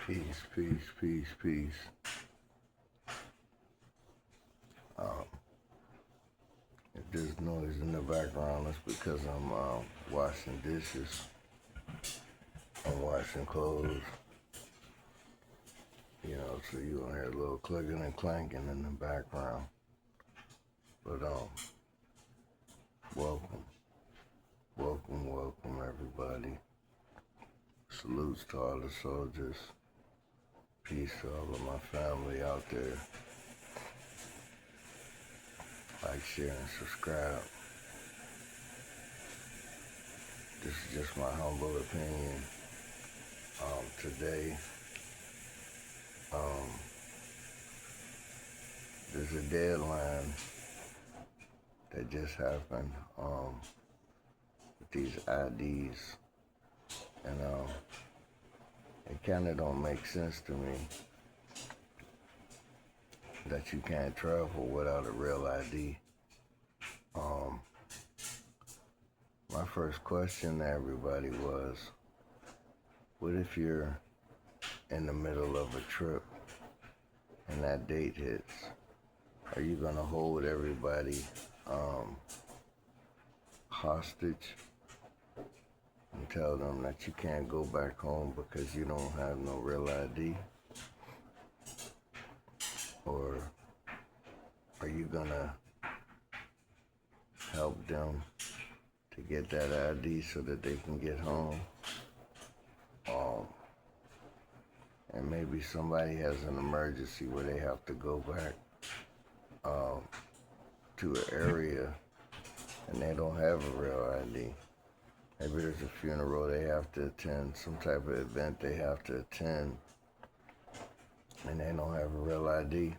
Peace, peace, peace, peace. Um, if there's noise in the background, it's because I'm washing dishes. I'm washing clothes. So you gonna hear a little clicking and clanking in the background. But welcome, welcome everybody. Salutes to all the soldiers. Peace to all of my family out there. Like, share, and subscribe. This is just my humble opinion. Today, there's a deadline that just happened with these IDs, and it kind of don't make sense to me that you can't travel without a real ID. My first question to everybody was, what if you're in the middle of a trip and that date hits? Are you gonna hold everybody hostage and tell them that you can't go back home because you don't have no real ID? Or are you gonna help them to get that ID so that they can get home? And maybe somebody has an emergency where they have to go back to an area and they don't have a real ID. Maybe there's a funeral they have to attend, some type of event they have to attend, and they don't have a real ID.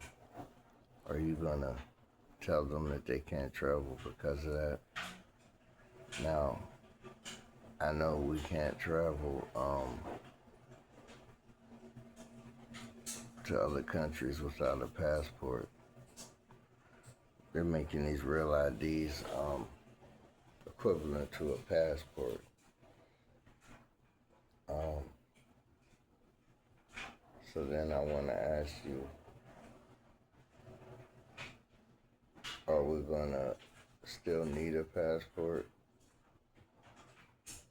Are you gonna tell them that they can't travel because of that? Now, I know we can't travel to other countries without a passport. They're making these real IDs equivalent to a passport. So then I want to ask you, are we going to still need a passport?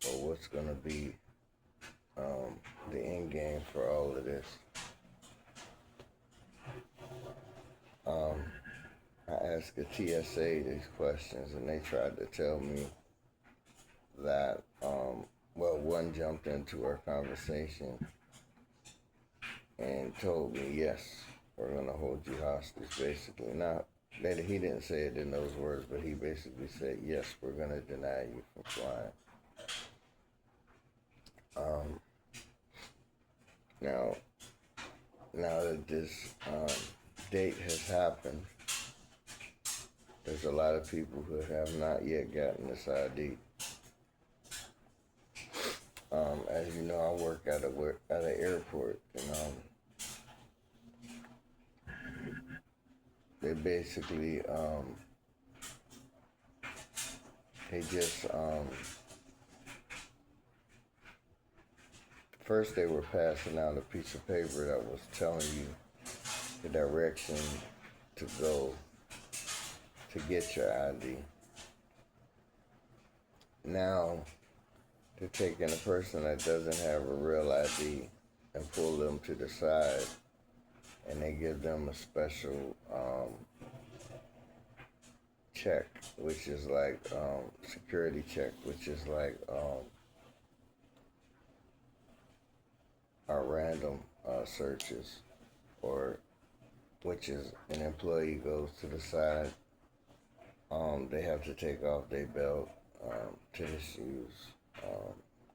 Or what's going to be the end game for all of this? I asked a TSA these questions, and they tried to tell me that, one jumped into our conversation and told me, yes, we're going to hold you hostage, basically. Now, he didn't say it in those words, but he basically said, yes, we're going to deny you from flying. Now that this date has happened, there's a lot of people who have not yet gotten this ID. As you know, I work at an airport, and they basically they just first they were passing out a piece of paper that was telling you the direction to go to get your ID. Now they're taking a person that doesn't have a real ID and pull them to the side, and they give them a special check, which is like security check, which is like our random searches, or which is an employee goes to the side. They have to take off their belt, tennis shoes,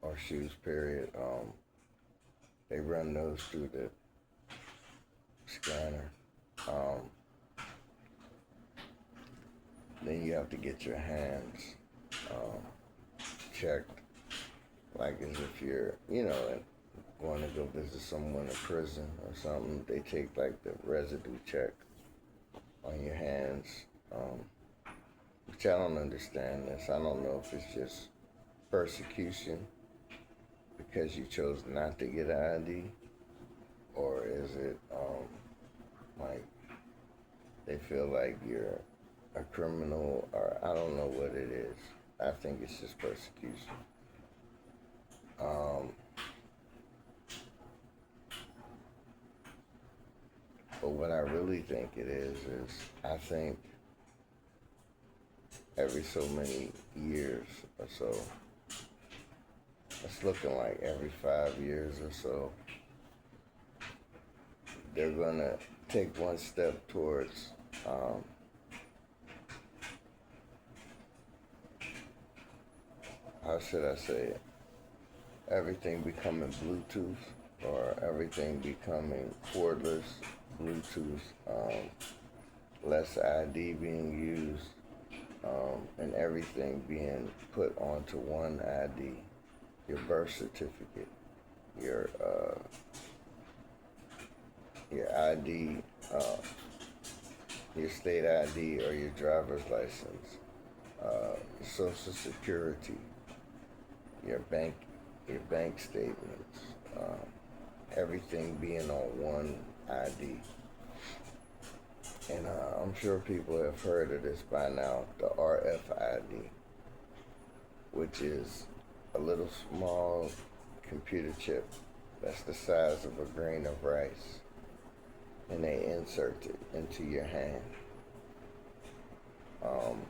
or shoes, period. They run those through the scanner. Then you have to get your hands checked, like as if you're, going to go visit someone in prison or something. They take like the residue check on your hands, which I don't understand this. I don't know if it's just persecution because you chose not to get an ID, or is it like they feel like you're a criminal, or I don't know what it is. I think it's just persecution. Um, but what I really think it is I think every so many years or so, it's looking like every 5 years or so, they're gonna take one step towards how should I say it? Everything becoming Bluetooth, or everything becoming cordless, Bluetooth, less ID being used, and everything being put onto one ID. Your birth certificate, your your ID, uh, your state ID or your driver's license, Social Security, your bank statements, everything being on one ID. And I'm sure people have heard of this by now, the RFID, which is a little small computer chip that's the size of a grain of rice, and they insert it into your hand. Um,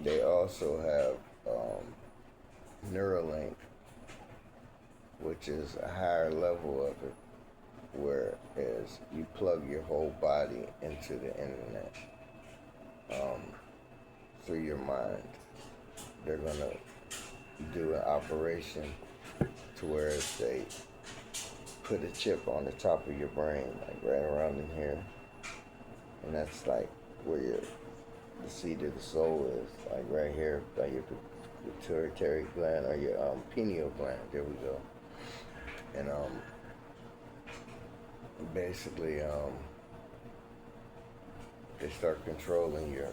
they also have Neuralink, which is a higher level of it, whereas you plug your whole body into the internet through your mind. They're gonna do an operation to where they put a chip on the top of your brain, like right around in here, and that's like where the seat of the soul is, like right here, like your pituitary gland or your pineal gland. There we go. And basically they start controlling your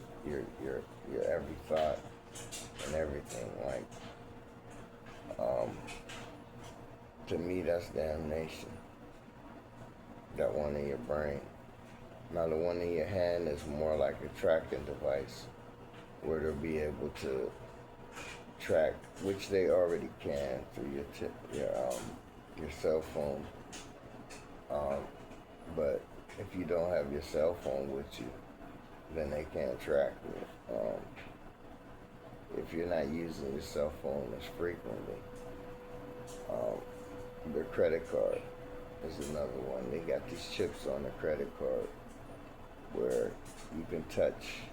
every thought and everything. Like to me, that's damnation. That one in your brain. Now the one in your hand is more like a tracking device, where they'll be able to track, which they already can through your cell phone. But if you don't have your cell phone with you, then they can't track you. If you're not using your cell phone as frequently, their credit card is another one. They got these chips on the credit card where you can touch,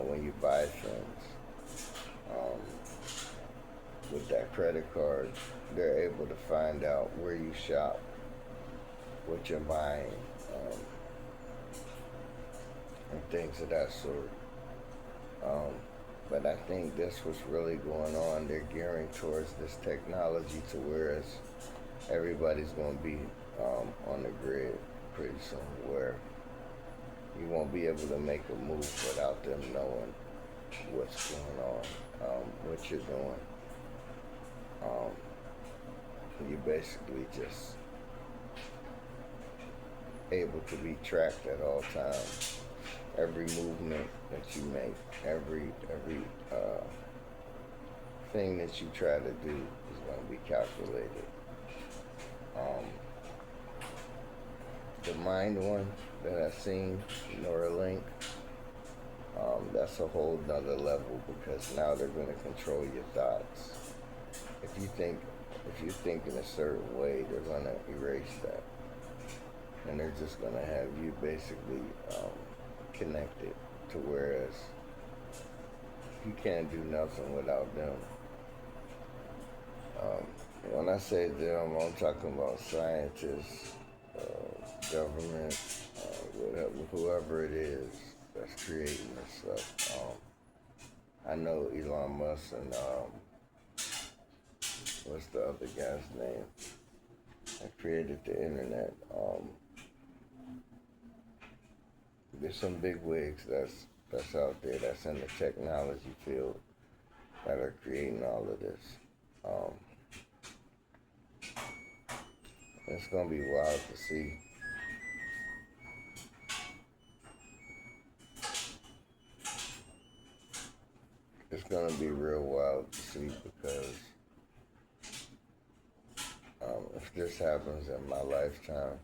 when you buy things. With that credit card, they're able to find out where you shop, what you're buying, and things of that sort. But I think that's what's really going on. They're gearing towards this technology to whereas everybody's going to be on the grid pretty soon, where you won't be able to make a move without them knowing what's going on, what you're doing. You're basically just able to be tracked at all times. Every movement that you make, every thing that you try to do is going to be calculated. The mind one that I've seen, Neuralink, that's a whole nother level, because now they're going to control your thoughts. If you think in a certain way, they're going to erase that, and they're just going to have you basically connected to whereas you can't do nothing without them. When I say them, I'm talking about scientists, government, whoever it is that's creating this stuff. I know Elon Musk and what's the other guy's name that created the internet. There's some big wigs that's out there that's in the technology field that are creating all of this. And It's gonna be wild to see. It's gonna be real wild to see because if this happens in my lifetime,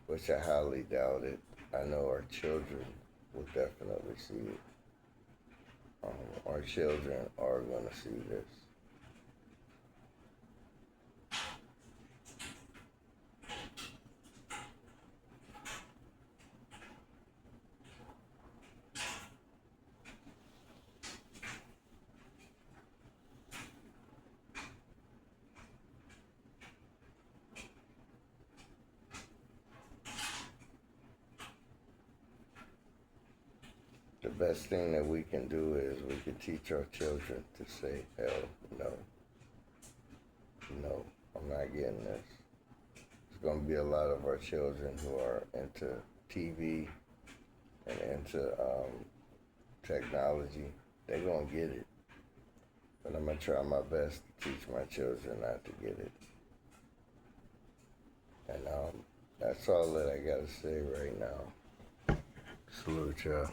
which I highly doubt it, I know our children will definitely see it. Our children are gonna see this. The best thing that we can do is we can teach our children to say, hell no. No, I'm not getting this. There's going to be a lot of our children who are into TV and into technology. They're going to get it. But I'm going to try my best to teach my children not to get it. And that's all that I got to say right now. Salute y'all.